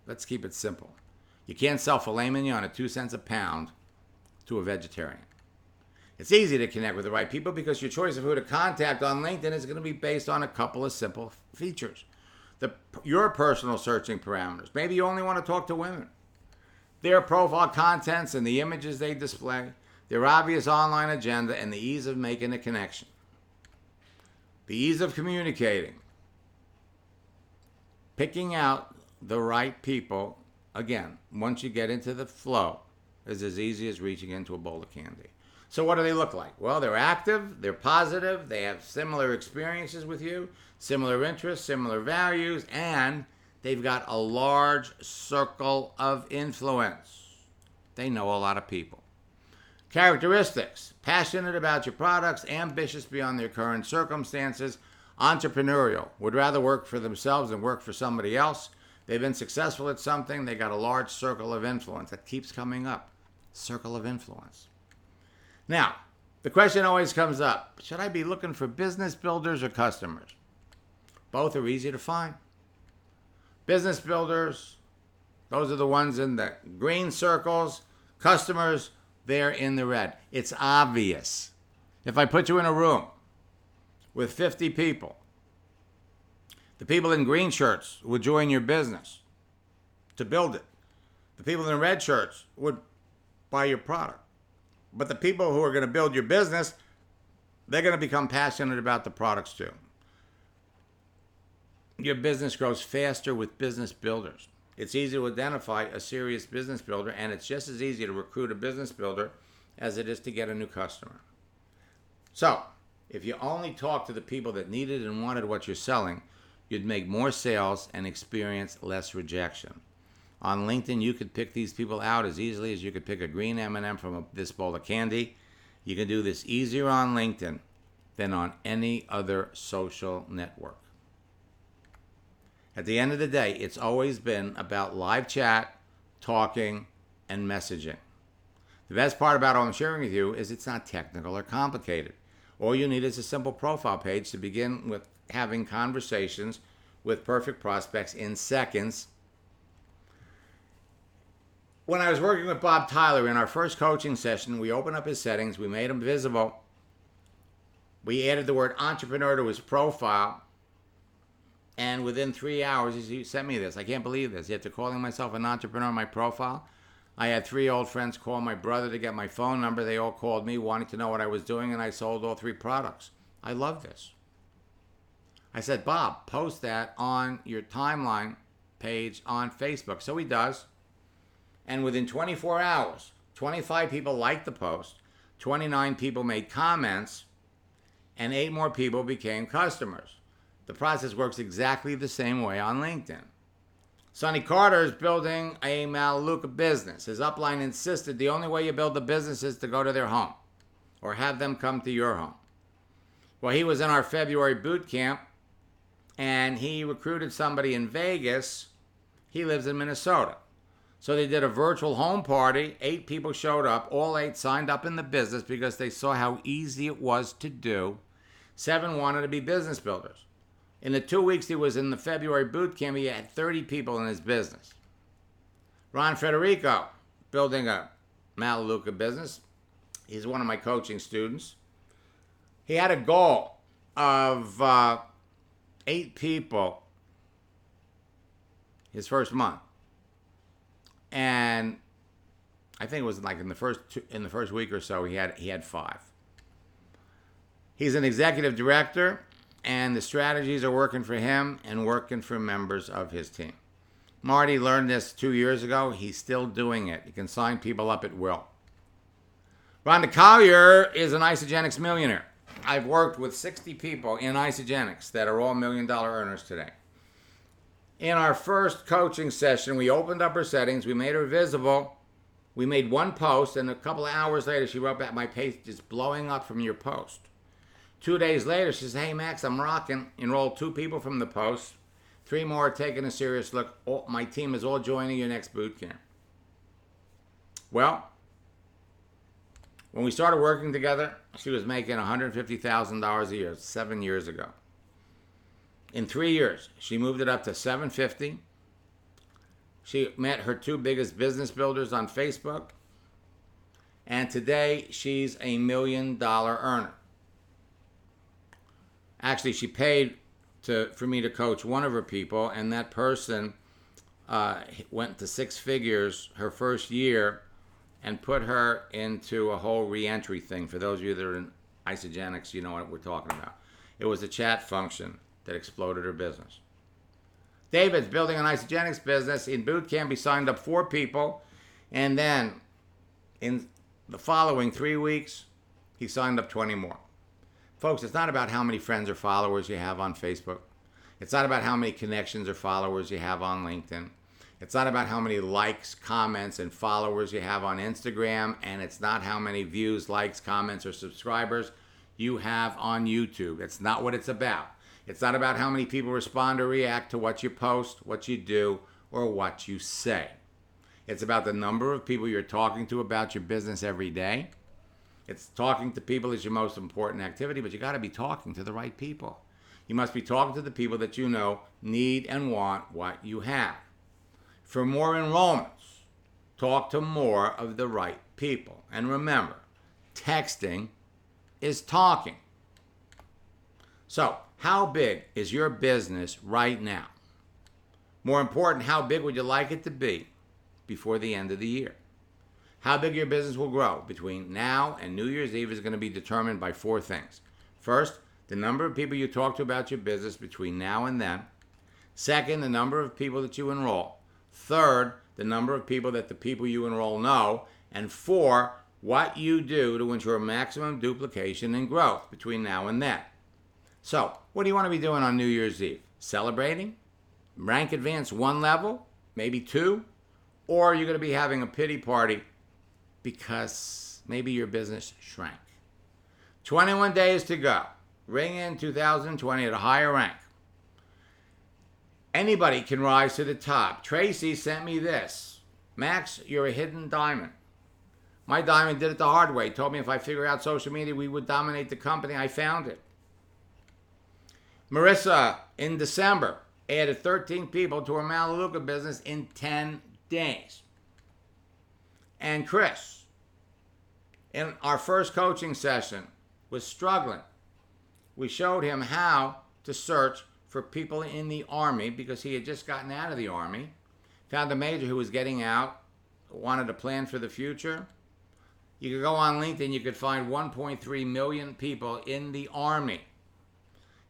Speaker 1: Let's keep it simple. You can't sell filet mignon at 2 cents a pound to a vegetarian. It's easy to connect with the right people because your choice of who to contact on LinkedIn is going to be based on a couple of simple features. Your personal searching parameters. Maybe you only want to talk to women. Their profile contents and the images they display, their obvious online agenda, and the ease of making a connection. The ease of communicating. Picking out the right people, again, once you get into the flow, is as easy as reaching into a bowl of candy. So what do they look like? Well, they're active, they're positive, they have similar experiences with you, similar interests, similar values, and they've got a large circle of influence. They know a lot of people. Characteristics: passionate about your products, ambitious beyond their current circumstances, entrepreneurial, would rather work for themselves than work for somebody else. They've been successful at something, they got a large circle of influence. That keeps coming up. Circle of influence. Now, the question always comes up, should I be looking for business builders or customers? Both are easy to find. Business builders, those are the ones in the green circles. Customers, they're in the red. It's obvious. If I put you in a room with 50 people, the people in green shirts would join your business to build it. The people in red shirts would buy your product. But the people who are going to build your business, they're going to become passionate about the products too. Your business grows faster with business builders. It's easy to identify a serious business builder, and it's just as easy to recruit a business builder as it is to get a new customer. So, if you only talk to the people that needed and wanted what you're selling, you'd make more sales and experience less rejection. On LinkedIn, you could pick these people out as easily as you could pick a green M&M from this bowl of candy. You can do this easier on LinkedIn than on any other social network. At the end of the day, it's always been about live chat, talking, and messaging. The best part about what I'm sharing with you is it's not technical or complicated. All you need is a simple profile page to begin with having conversations with perfect prospects in seconds. When I was working with Bob Tyler in our first coaching session, we opened up his settings, we made him visible, we added the word entrepreneur to his profile, and within 3 hours, he sent me this. I can't believe this. After calling myself an entrepreneur on my profile, I had 3 old friends call my brother to get my phone number. They all called me wanting to know what I was doing, and I sold all 3 products. I love this. I said, Bob, post that on your timeline page on Facebook. So he does. And within 24 hours, 25 people liked the post, 29 people made comments, and 8 more people became customers. The process works exactly the same way on LinkedIn. Sonny Carter is building a Melaleuca business. His upline insisted the only way you build the business is to go to their home or have them come to your home. Well, he was in our February boot camp, and he recruited somebody in Vegas. He lives in Minnesota. So they did a virtual home party. 8 people showed up. All 8 signed up in the business because they saw how easy it was to do. 7 wanted to be business builders. In the 2 weeks he was in the February boot camp, he had 30 people in his business. Ron Federico, building a Melaleuca business. He's one of my coaching students. He had a goal of 8 people his first month. And I think it was like in the first week or so, he had 5. He's an executive director, and the strategies are working for him and working for members of his team. Marty learned this 2 years ago. He's still doing it. He can sign people up at will. Rhonda Collier is an Isagenix millionaire. I've worked with 60 people in Isagenix that are all $1 million earners today. In our first coaching session, we opened up her settings. We made her visible. We made 1 post, and a couple of hours later, she wrote back, my page is blowing up from your post. 2 days later, she says, hey, Max, I'm rocking. Enrolled 2 people from the post. 3 more are taking a serious look. My team is all joining your next boot camp. Well, when we started working together, she was making $150,000 a year 7 years ago. In 3 years, she moved it up to $750,000. She met her 2 biggest business builders on Facebook. And today, she's a $1 million earner. Actually, she paid for me to coach one of her people, and that person went to 6 figures her first year and put her into a whole re-entry thing. For those of you that are in Isagenix, you know what we're talking about. It was a chat function that exploded her business. David's building an Isagenix business. In boot camp, he signed up 4 people, and then in the following 3 weeks, He signed up 20 more. Folks, it's not about how many friends or followers you have on Facebook. It's not about how many connections or followers you have on LinkedIn. It's not about how many likes, comments, and followers you have on Instagram. And it's not how many views, likes, comments, or subscribers you have on YouTube. It's not what it's about. It's not about how many people respond or react to what you post, what you do, or what you say. It's about the number of people you're talking to about your business every day. It's talking to people is your most important activity, but you got to be talking to the right people. You must be talking to the people that you know need and want what you have. For more enrollments, talk to more of the right people. And remember, texting is talking. So, how big is your business right now? More important, how big would you like it to be before the end of the year? How big your business will grow between now and New Year's Eve is going to be determined by 4 things. First, the number of people you talk to about your business between now and then. Second, the number of people that you enroll. Third, the number of people that the people you enroll know. And 4, what you do to ensure maximum duplication and growth between now and then. So, what do you want to be doing on New Year's Eve? Celebrating? Rank advance 1 level? Maybe 2? Or are you going to be having a pity party because maybe your business shrank? 21 days to go. Ring in 2020 at a higher rank. Anybody can rise to the top. Tracy sent me this. Max, you're a hidden diamond. My diamond did it the hard way. Told me if I figure out social media, we would dominate the company. I found it. Marissa, in December, added 13 people to her Melaleuca business in 10 days. And Chris, in our first coaching session, was struggling. We showed him how to search for people in the Army because he had just gotten out of the Army. Found a major who was getting out, wanted to plan for the future. You could go on LinkedIn, you could find 1.3 million people in the Army.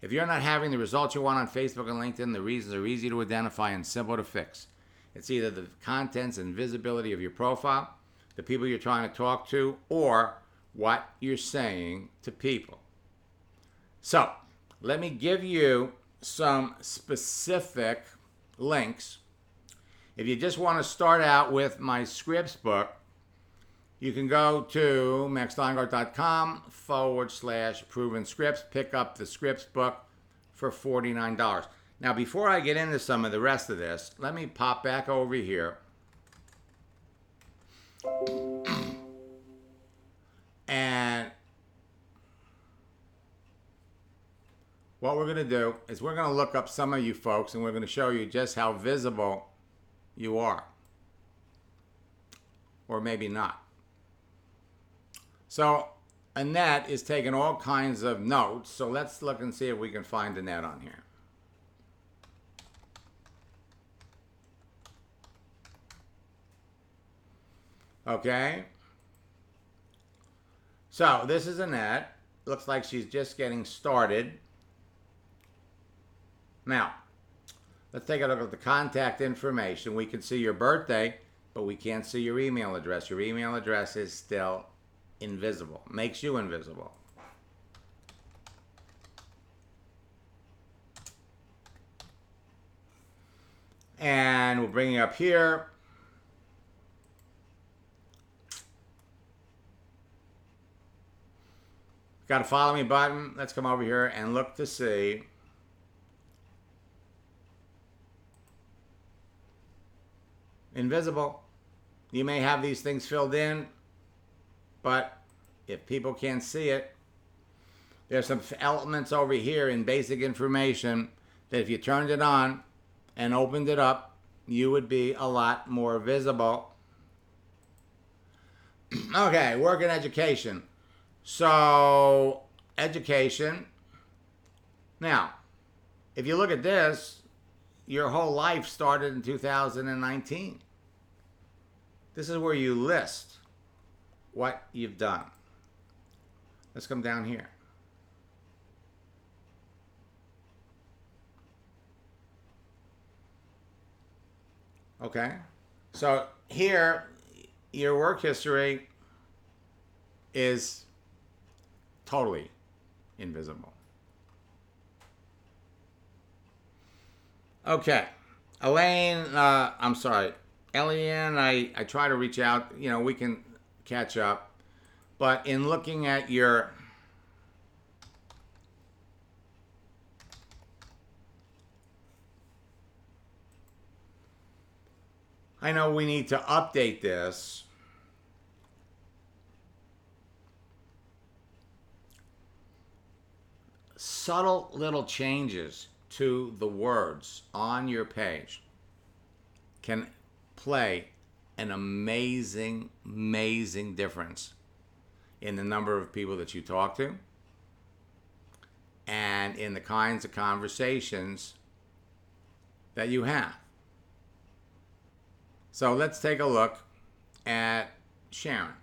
Speaker 1: If you're not having the results you want on Facebook and LinkedIn, the reasons are easy to identify and simple to fix. It's either the contents and visibility of your profile, the people you're trying to talk to, or what you're saying to people. So, let me give you some specific links. If you just want to start out with my scripts book, you can go to maxsteingart.com/proven scripts, pick up the scripts book for $49. Now, before I get into some of the rest of this, let me pop back over here. And what we're going to do is we're going to look up some of you folks and we're going to show you just how visible you are. Or maybe not. So Annette is taking all kinds of notes. So let's look and see if we can find Annette on here. Okay. So this is Annette. Looks like she's just getting started. Now, let's take a look at the contact information. We can see your birthday, but we can't see your email address. Your email address is still invisible. Makes you invisible. And we'll bring you up here. Got a follow me button. Let's come over here and look to see. Invisible. You may have these things filled in, but if people can't see it, there's some elements over here in basic information that if you turned it on and opened it up, you would be a lot more visible. Okay, work and education. So, education. Now, if you look at this, your whole life started in 2019. This is where you list what you've done. Let's come down here. Okay, so here, your work history is totally invisible. Okay. Elaine, I'm sorry. Eliane, I try to reach out. You know, we can catch up. But in looking at your... I know we need to update this. Subtle little changes to the words on your page can play an amazing, amazing difference in the number of people that you talk to and in the kinds of conversations that you have. So let's take a look at Sharon.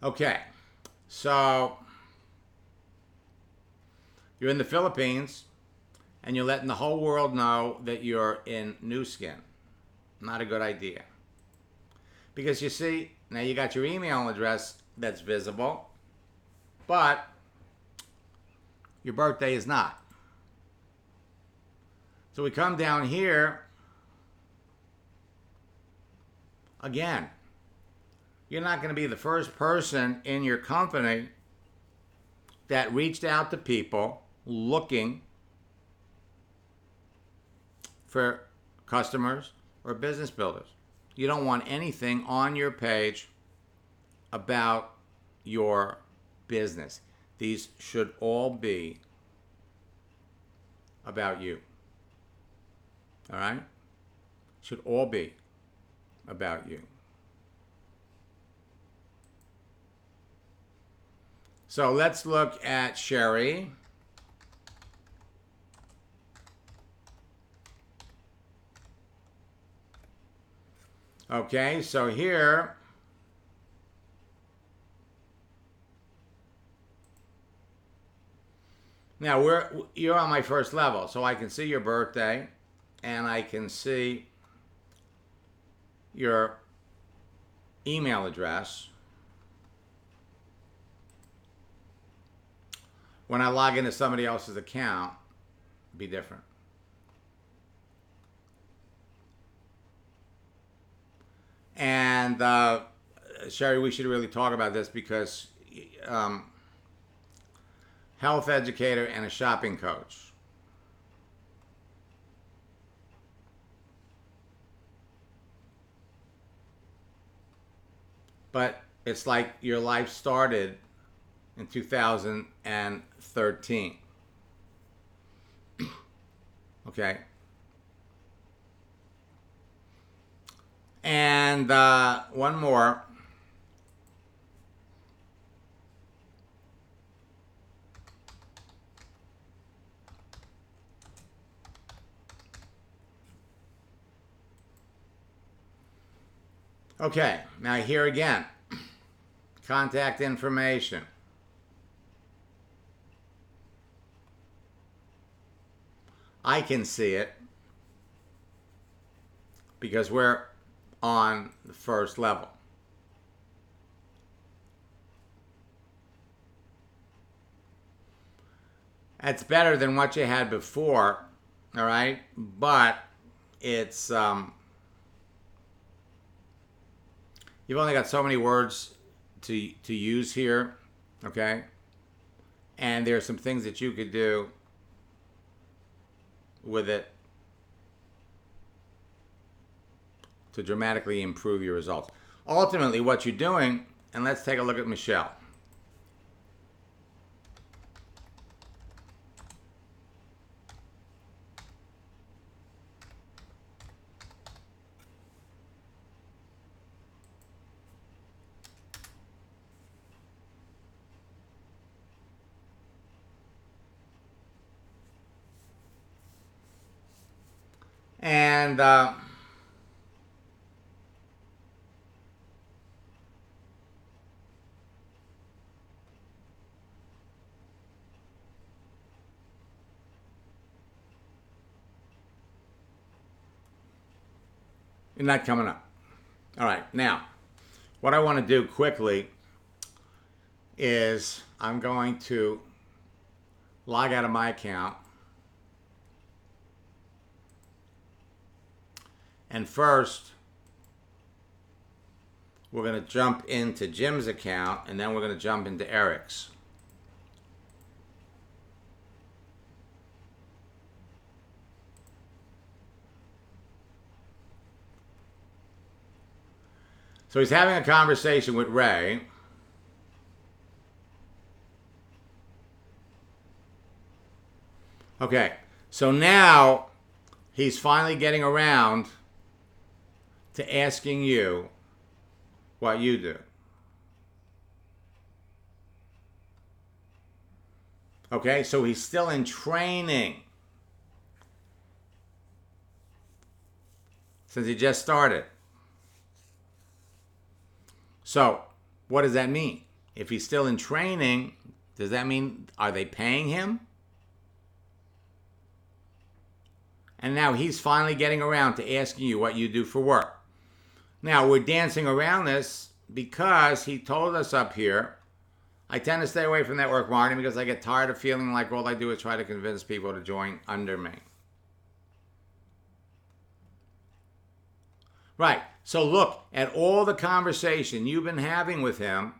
Speaker 1: Okay, so you're in the Philippines and you're letting the whole world know that you're in Nu Skin. Not a good idea. Because you see, now you got your email address that's visible, but your birthday is not. So we come down here, again, you're not going to be the first person in your company that reached out to people looking for customers or business builders. You don't want anything on your page about your business. These should all be about you. All right? Should all be about you. So let's look at Sherry. Okay, so here, now you're on my first level, so I can see your birthday and I can see your email address. When I log into somebody else's account, it'd be different. And Sherry, we should really talk about this because health educator and a shopping coach. But it's like your life started in 2013. Okay. And one more. Okay, now here again, contact information. I can see it because we're on the first level. That's better than what you had before, all right? But it's, you've only got so many words to use here, okay? And there are some things that you could do with it to dramatically improve your results. Ultimately, what you're doing, and let's take a look at Michelle. And You're not coming up. All right, now, what I want to do quickly is I'm going to log out of my account. And first, we're going to jump into Jim's account, and then we're going to jump into Eric's. So he's having a conversation with Ray. Okay, so now he's finally getting around to asking you what you do. Okay, so he's still in training since he just started. So, what does that mean? If he's still in training, does that mean, are they paying him? And now he's finally getting around to asking you what you do for work. Now, we're dancing around this because he told us up here, I tend to stay away from network marketing because I get tired of feeling like all I do is try to convince people to join under me. Right. So look at all the conversation you've been having with him.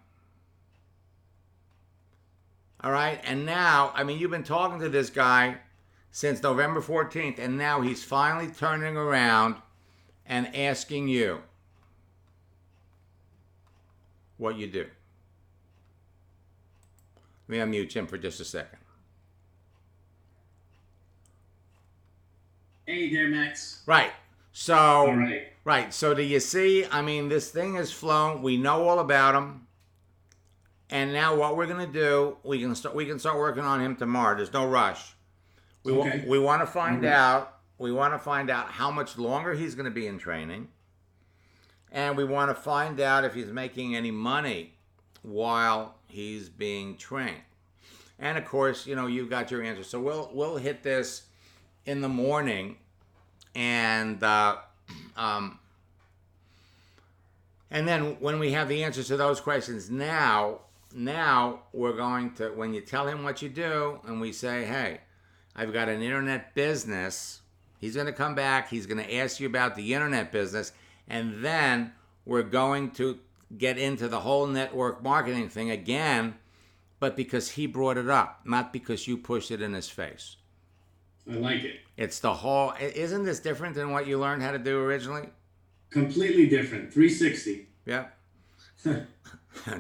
Speaker 1: All right. And now, I mean, you've been talking to this guy since November 14th, and now he's finally turning around and asking you what you do. Let me unmute Jim for just a second.
Speaker 2: Hey there, Max.
Speaker 1: Right. So,
Speaker 2: all right.
Speaker 1: Right. So do you see, I mean, this thing has flown. We know all about him. And now what we're going to do, we can start working on him tomorrow. There's no rush. We want to find out, how much longer he's going to be in training. And we want to find out if he's making any money while he's being trained. And of course, you've got your answer. So we'll hit this in the morning, and then when we have the answers to those questions, now we're going to, when you tell him what you do, and we say, hey, I've got an internet business. He's going to come back. He's going to ask you about the internet business. And then we're going to get into the whole network marketing thing again, but because he brought it up, not because you pushed it in his face.
Speaker 2: I like it.
Speaker 1: It's the whole, isn't this different than what you learned how to do originally?
Speaker 2: Completely different. 360.
Speaker 1: Yeah.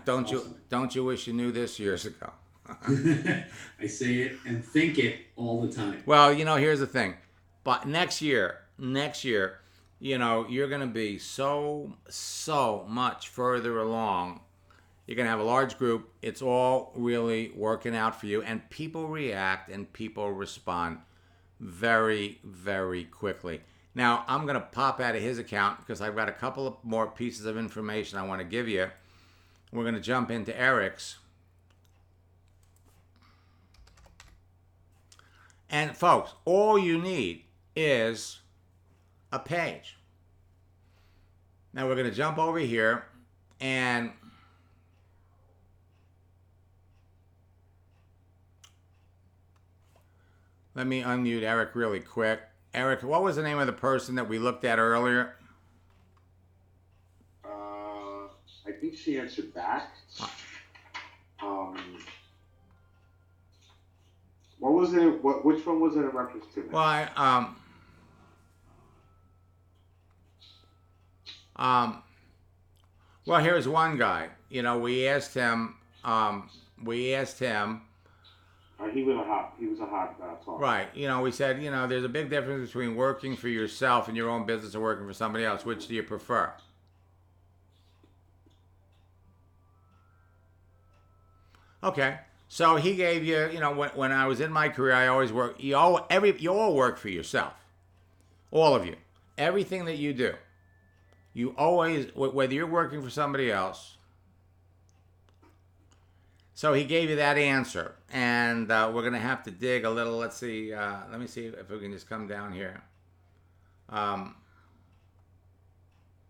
Speaker 1: Don't you wish you knew this years ago?
Speaker 2: I say it and think it all the time.
Speaker 1: Well, here's the thing. But next year, you're going to be so much further along. You're going to have a large group. It's all really working out for you. And people react and people respond very, very quickly. Now, I'm going to pop out of his account because I've got a couple of more pieces of information I want to give you. We're going to jump into Eric's. And folks, all you need is a page. Now we're going to jump over here and let me unmute Eric really quick. Eric, what was the name of the person that we looked at earlier?
Speaker 3: I think she answered back. What was it? Which one was it in reference to?
Speaker 1: Well, well, here's one guy. We asked him.
Speaker 3: He was a hot talk.
Speaker 1: Right. We said, there's a big difference between working for yourself and your own business and working for somebody else. Which do you prefer? Okay. So he gave you, when I was in my career, I always work. You all work for yourself. All of you. Everything that you do. You always, whether you're working for somebody else. So he gave you that answer. And we're going to have to dig a little. Let's see. Let me see if we can just come down here.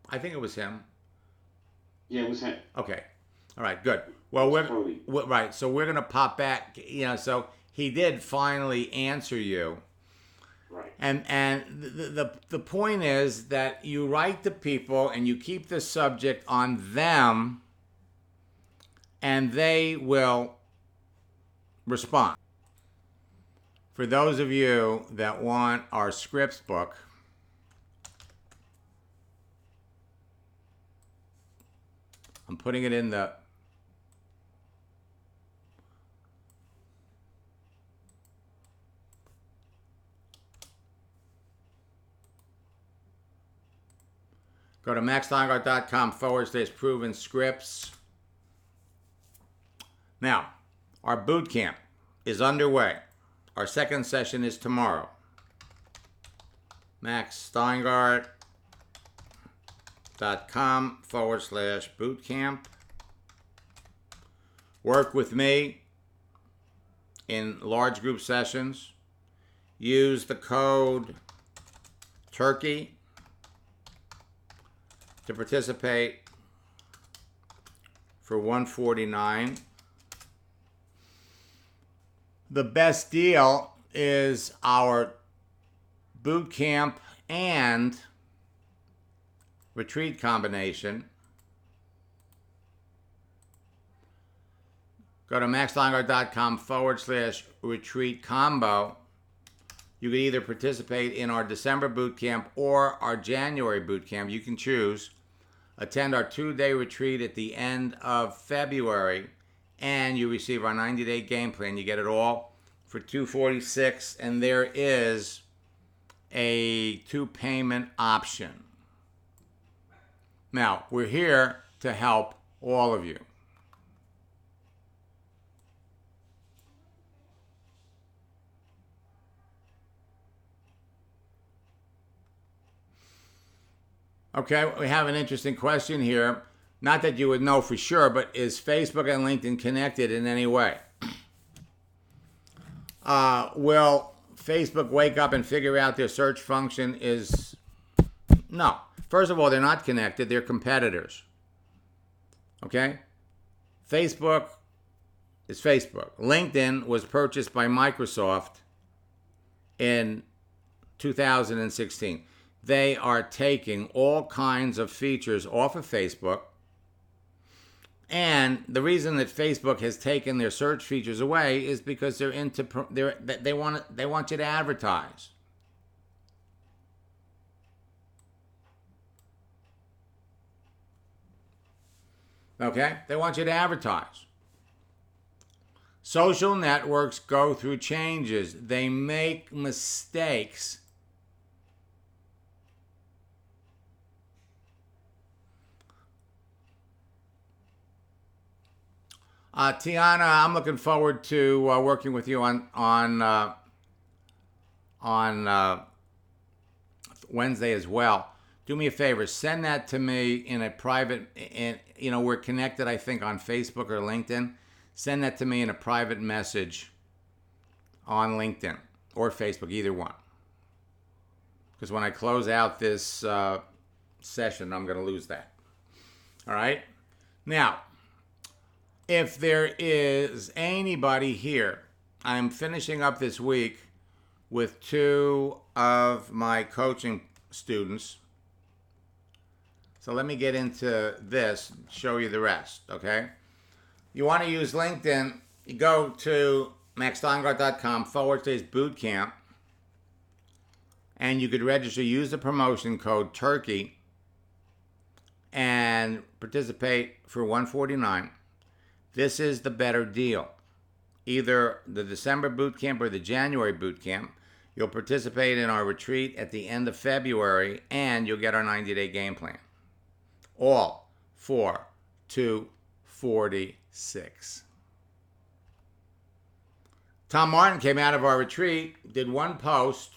Speaker 1: I think it was him.
Speaker 3: Yeah, it was him.
Speaker 1: Okay. All right, good. Well, we're
Speaker 3: Cody.
Speaker 1: right. So we're gonna pop back. So he did finally answer you,
Speaker 3: Right.
Speaker 1: and the point is that you write to people and you keep the subject on them, and they will respond. For those of you that want our scripts book, I'm putting it in the go to maxsteingart.com/proven scripts. Now, our boot camp is underway. Our second session is tomorrow. maxsteingart.com/bootcamp. Work with me in large group sessions. Use the code TURKEY to participate for $149. The best deal is our boot camp and retreat combination. Go to maxsteingart.com/retreat combo. You can either participate in our December boot camp or our January boot camp. You can choose. Attend our 2-day retreat at the end of February, and you receive our 90-day game plan. You get it all for $246, and there is a 2-payment option. Now, we're here to help all of you. Okay, we have an interesting question here. Not that you would know for sure, but is Facebook and LinkedIn connected in any way? Will Facebook wake up and figure out their search function is... No. First of all, they're not connected. They're competitors. Okay? Facebook is Facebook. LinkedIn was purchased by Microsoft in 2016. They are taking all kinds of features off of Facebook. And the reason that Facebook has taken their search features away is because they want you to advertise. Okay? They want you to advertise. Social networks go through changes. They make mistakes. Tiana, I'm looking forward to working with you on Wednesday as well. Do me a favor, send that to me in a private. We're connected, I think, on Facebook or LinkedIn. Send that to me in a private message on LinkedIn or Facebook, either one. Because when I close out this session, I'm going to lose that. All right? Now, if there is anybody here, I'm finishing up this week with 2 of my coaching students. So let me get into this, show you the rest, okay? You want to use LinkedIn, you go to maxsteingart.com/bootcamp, and you could register, use the promotion code TURKEY, and participate for $149. This is the better deal. Either the December boot camp or the January boot camp. You'll participate in our retreat at the end of February, and you'll get our 90-day game plan. All for $246. Tom Martin came out of our retreat, did one post,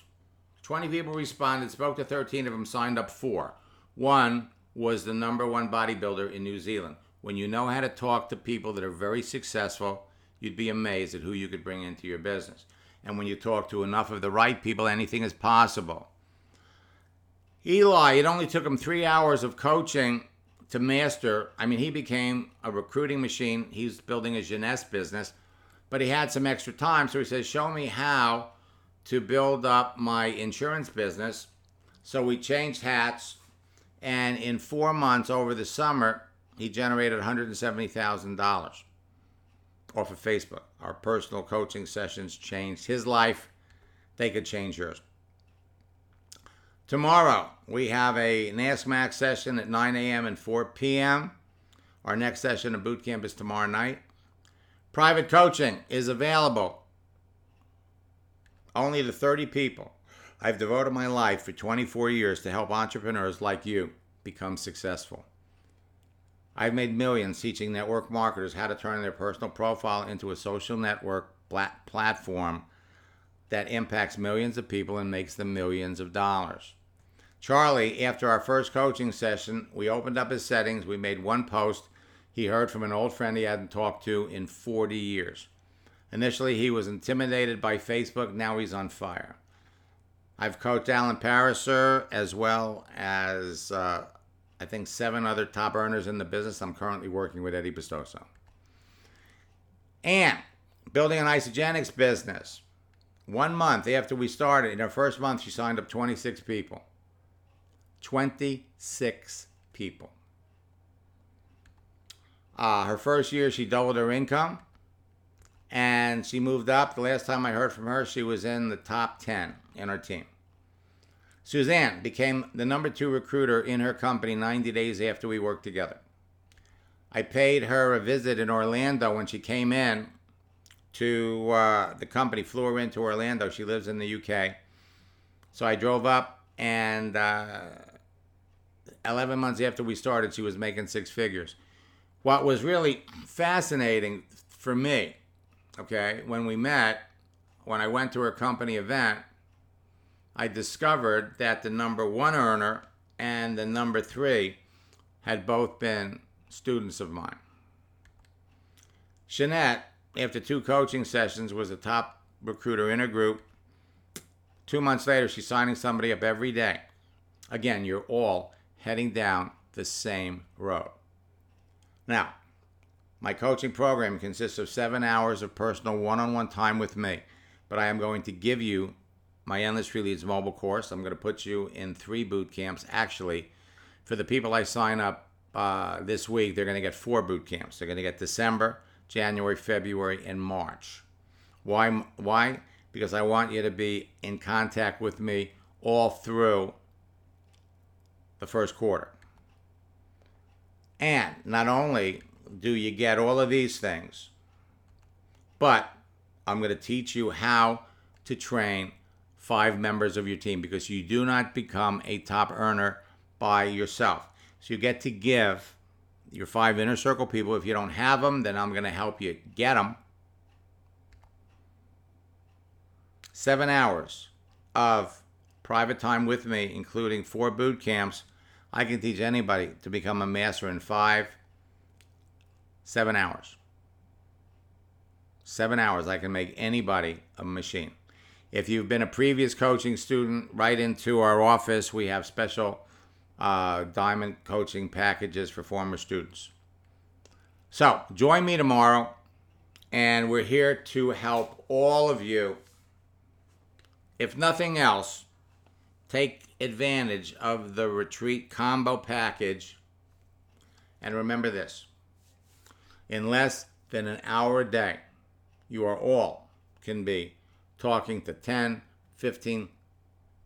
Speaker 1: 20 people responded, spoke to 13 of them, signed up 4. One was the #1 bodybuilder in New Zealand. When you know how to talk to people that are very successful, you'd be amazed at who you could bring into your business. And when you talk to enough of the right people, anything is possible. Eli, it only took him 3 hours of coaching to master. I mean, he became a recruiting machine. He's building a Jeunesse business, but he had some extra time. So he says, show me how to build up my insurance business. So we changed hats. And in 4 months over the summer, he generated $170,000 off of Facebook. Our personal coaching sessions changed his life. They could change yours. Tomorrow, we have a Ask Max session at 9 a.m. and 4 p.m. Our next session of boot camp is tomorrow night. Private coaching is available only to 30 people. I've devoted my life for 24 years to help entrepreneurs like you become successful. I've made millions teaching network marketers how to turn their personal profile into a social network platform that impacts millions of people and makes them millions of dollars. Charlie, after our first coaching session, we opened up his settings. We made one post. He heard from an old friend he hadn't talked to in 40 years. Initially, he was intimidated by Facebook. Now he's on fire. I've coached Alan Pariser as well as, I think, 7 other top earners in the business. I'm currently working with Eddie Bestoso. And building an Isagenix business. 1 month after we started, in our first month, she signed up 26 people. 26 people. Her first year, she doubled her income. And she moved up. The last time I heard from her, she was in the top 10 in her team. Suzanne became the number 2 recruiter in her company 90 days after we worked together. I paid her a visit in Orlando when she came in to the company, flew her into Orlando. She lives in the UK. So I drove up, and 11 months after we started, she was making 6 figures. What was really fascinating for me, okay, when we met, when I went to her company event, I discovered that the number 1 earner and the number 3 had both been students of mine. Jeanette, after 2 coaching sessions, was a top recruiter in her group. 2 months later, she's signing somebody up every day. Again, you're all heading down the same road. Now, my coaching program consists of 7 hours of personal one-on-one time with me, but I am going to give you my Endless Free Leads mobile course. I'm going to put you in 3 boot camps. Actually, for the people I sign up this week, they're going to get 4 boot camps. They're going to get December, January, February, and March. Why? Because I want you to be in contact with me all through the first quarter. And not only do you get all of these things, but I'm going to teach you how to train 5 members of your team, because you do not become a top earner by yourself. So you get to give your 5 inner circle people. If you don't have them, then I'm going to help you get them. 7 hours of private time with me, including 4 boot camps. I can teach anybody to become a master in 7 hours. 7 hours, I can make anybody a machine. If you've been a previous coaching student, right into our office. We have special diamond coaching packages for former students. So join me tomorrow, and we're here to help all of you. If nothing else, take advantage of the retreat combo package. And remember this: in less than an hour a day, you are all can be talking to 10, 15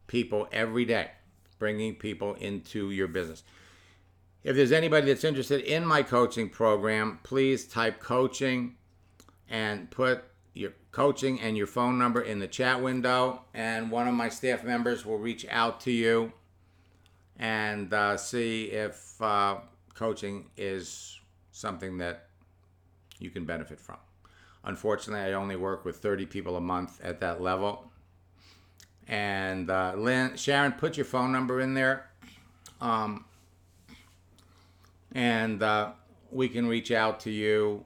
Speaker 1: people every day, bringing people into your business. If there's anybody that's interested in my coaching program, please type coaching and put your coaching and your phone number in the chat window, and one of my staff members will reach out to you and see if coaching is something that you can benefit from. Unfortunately, I only work with 30 people a month at that level. And Sharon, put your phone number in there, and we can reach out to you